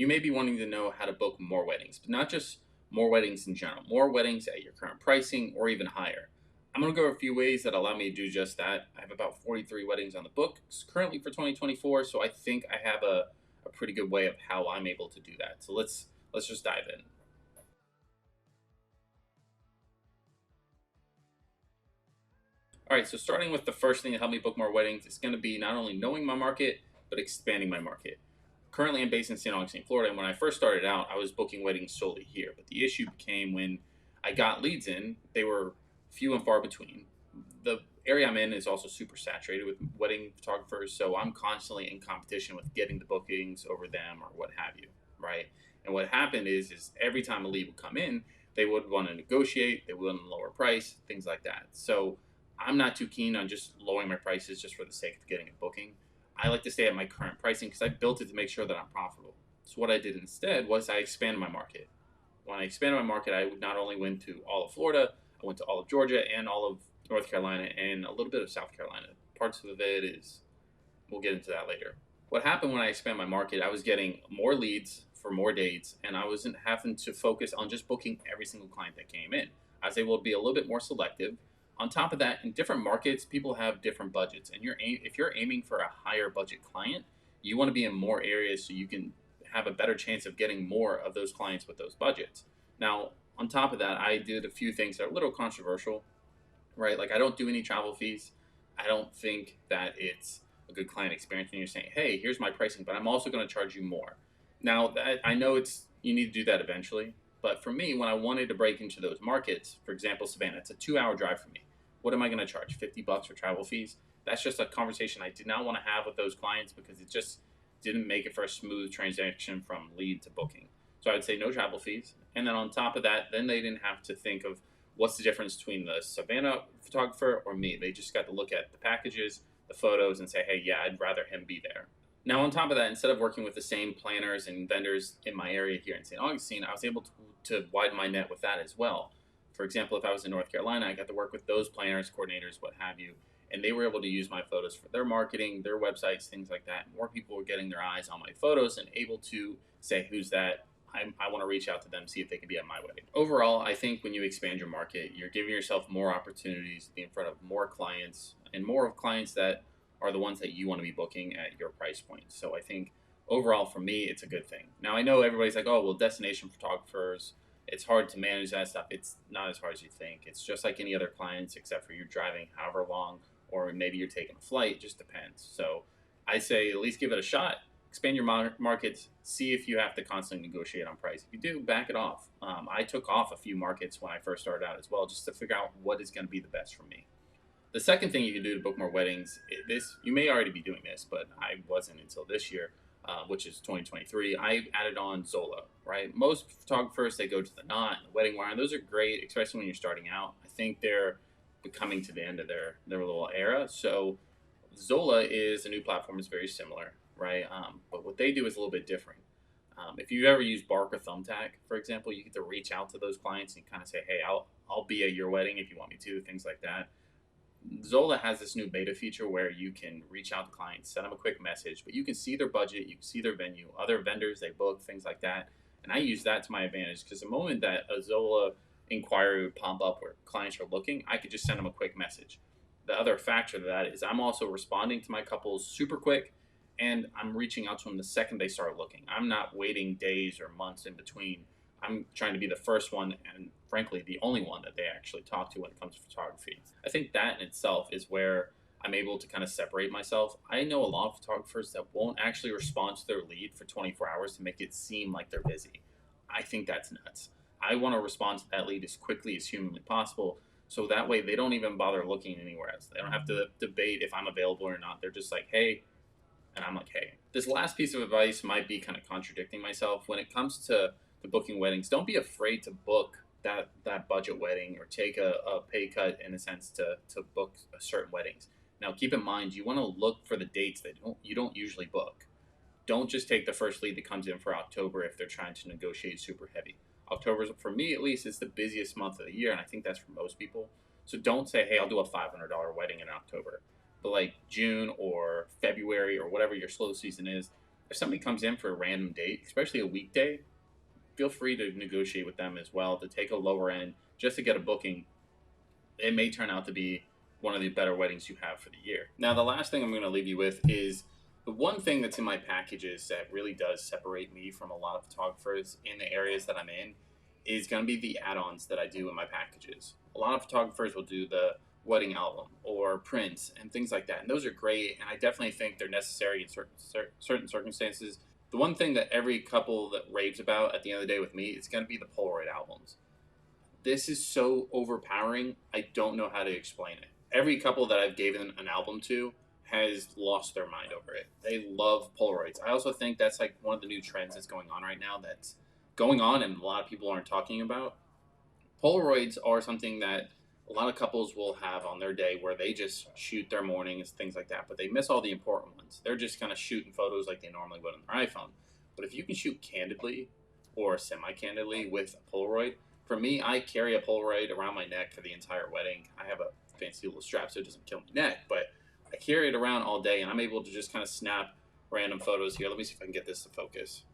you may be wanting to know how to book more weddings, but not just more weddings in general, more weddings at your current pricing or even higher. I'm going to go a few ways that allow me to do just that. I have about 43 weddings on the books currently for 2024, so I think I have a pretty good way of how I'm able to do that. So let's just dive in. All right, so starting with the first thing that helped me book more weddings is going to be not only knowing my market, but expanding my market. Currently, I'm based in St. Augustine, Florida, and when I first started out, I was booking weddings solely here. But the issue became when I got leads in, they were few and far between. The area I'm in is also super saturated with wedding photographers, so I'm constantly in competition with getting the bookings over them or what have you, right? And what happened is every time a lead would come in, they would want to negotiate, they would want a lower price, things like that. So I'm not too keen on just lowering my prices just for the sake of getting a booking. I like to stay at my current pricing because I built it to make sure that I'm profitable. So what I did instead was I expanded my market. When I expanded my market, I not only went to all of Florida, I went to all of Georgia and all of North Carolina and a little bit of South Carolina. Parts of it is, we'll get into that later. What happened when I expand my market, I was getting more leads for more dates, and I wasn't having to focus on just booking every single client that came in. I was able to be a little bit more selective. On top of that, in different markets, people have different budgets, and if you're aiming for a higher budget client, you want to be in more areas so you can have a better chance of getting more of those clients with those budgets. Now, on top of that, I did a few things that are a little controversial, right? Like I don't do any travel fees. I don't think that it's a good client experience when you're saying, "Hey, here's my pricing, but I'm also going to charge you more." Now, that I know it's you need to do that eventually, but for me, when I wanted to break into those markets, for example, Savannah, it's a 2-hour drive for me. What am I going to charge? $50 for travel fees? That's just a conversation I did not want to have with those clients because it just didn't make it for a smooth transaction from lead to booking. So I would say no travel fees. And then on top of that, then they didn't have to think of what's the difference between the Savannah photographer or me. They just got to look at the packages, the photos, and say, hey, yeah, I'd rather him be there. Now, on top of that, instead of working with the same planners and vendors in my area here in St. Augustine, I was able to widen my net with that as well. For example, if I was in North Carolina, I got to work with those planners, coordinators, what have you, and they were able to use my photos for their marketing, their websites, things like that. More people were getting their eyes on my photos and able to say, who's that? I want to reach out to them, see if they can be at my wedding. Overall, I think when you expand your market, you're giving yourself more opportunities to be in front of more clients and more of clients that are the ones that you want to be booking at your price point. So I think overall for me, it's a good thing. Now I know everybody's like, oh, well, destination photographers, it's hard to manage that stuff. It's not as hard as you think. It's just like any other clients, except for you're driving however long, or maybe you're taking a flight. It just depends. So I say at least give it a shot. Expand your markets. See if you have to constantly negotiate on price. If you do, back it off. I took off a few markets when I first started out as well, just to figure out what is going to be the best for me. The second thing you can do to book more weddings, this you may already be doing this, but I wasn't until this year, which is 2023. I added on Zola. Right, most photographers they go to the Knot and the Wedding Wire, and those are great, especially when you're starting out. I think they're coming to the end of their little era. So Zola is a new platform. It's very similar, right? But what they do is a little bit different. If you ever use Bark or Thumbtack, for example, you get to reach out to those clients and kind of say, "Hey, I'll be at your wedding if you want me to," things like that. Zola has this new beta feature where you can reach out to clients, send them a quick message, but you can see their budget, you can see their venue, other vendors they book, things like that. And I use that to my advantage because the moment that a Zola inquiry would pop up where clients are looking, I could just send them a quick message. The other factor to that is I'm also responding to my couples super quick and I'm reaching out to them the second they start looking. I'm not waiting days or months in between. I'm trying to be the first one and frankly the only one that they actually talk to when it comes to photography. I think that in itself is where I'm able to kind of separate myself. I know a lot of photographers that won't actually respond to their lead for 24 hours to make it seem like they're busy. I think that's nuts. I want to respond to that lead as quickly as humanly possible so that way they don't even bother looking anywhere else. They don't have to debate if I'm available or not. They're just like, hey, and I'm like, hey. This last piece of advice might be kind of contradicting myself. When it comes to booking weddings, don't be afraid to book that budget wedding or take a pay cut in a sense to book certain weddings. Now, keep in mind, you want to look for the dates that you don't usually book. Don't just take the first lead that comes in for October if they're trying to negotiate super heavy. October, for me at least, is the busiest month of the year, and I think that's for most people. So don't say, hey, I'll do a $500 wedding in October. But like June or February or whatever your slow season is, if somebody comes in for a random date, especially a weekday, feel free to negotiate with them as well to take a lower end just to get a booking. It may turn out to be one of the better weddings you have for the year. Now, the last thing I'm going to leave you with is the one thing that's in my packages that really does separate me from a lot of photographers in the areas that I'm in is going to be the add-ons that I do in my packages. A lot of photographers will do the wedding album or prints and things like that, and those are great, and I definitely think they're necessary in certain circumstances. The one thing that every couple that raves about at the end of the day with me is going to be the Polaroid albums. This is so overpowering. I don't know how to explain it. Every couple that I've given an album to has lost their mind over it. They love Polaroids. I also think that's like one of the new trends that's going on right now that's going on and a lot of people aren't talking about. Polaroids are something that a lot of couples will have on their day where they just shoot their mornings, things like that, but they miss all the important ones. They're just kind of shooting photos like they normally would on their iPhone. But if you can shoot candidly or semi candidly with a Polaroid, for me, I carry a Polaroid around my neck for the entire wedding. I have a fancy little strap so it doesn't kill my neck, but I carry it around all day and I'm able to just kind of snap random photos here. Let me see if I can get this to focus.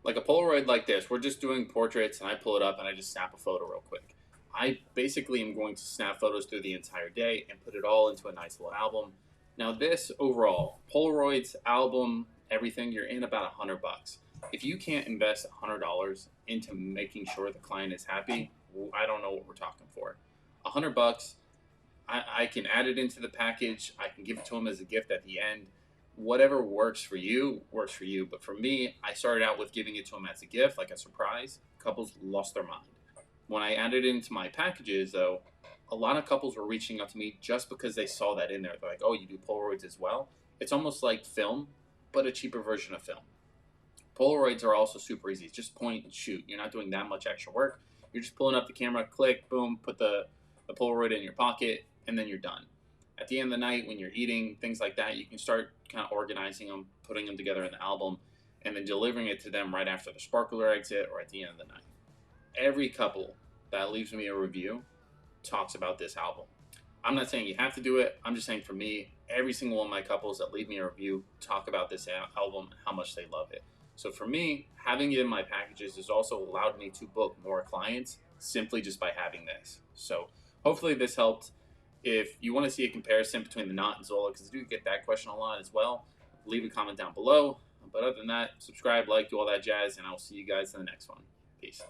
Like a Polaroid like this, we're just doing portraits and I pull it up and I just snap a photo real quick. I basically am going to snap photos through the entire day and put it all into a nice little album. Now this overall, Polaroids, album, everything, you're in about $100. If you can't invest $100 into making sure the client is happy, I don't know what we're talking for. $100, I can add it into the package. I can give it to them as a gift at the end. Whatever works for you, works for you. But for me, I started out with giving it to them as a gift, like a surprise. Couples lost their mind. When I added it into my packages, though, a lot of couples were reaching out to me just because they saw that in there. They're like, oh, you do Polaroids as well? It's almost like film, but a cheaper version of film. Polaroids are also super easy. It's just point and shoot. You're not doing that much extra work. You're just pulling up the camera, click, boom, put the Polaroid in your pocket, and then you're done. At the end of the night, when you're eating, things like that, you can start kind of organizing them, putting them together in the album, and then delivering it to them right after the sparkler exit or at the end of the night. Every couple that leaves me a review talks about this album. I'm not saying you have to do it. I'm just saying for me, every single one of my couples that leave me a review talk about this album and how much they love it. So for me, having it in my packages has also allowed me to book more clients simply just by having this. So hopefully this helped. If you want to see a comparison between the Knot and Zola, because I do get that question a lot as well, leave a comment down below. But other than that, subscribe, like, do all that jazz, and I will see you guys in the next one. Peace.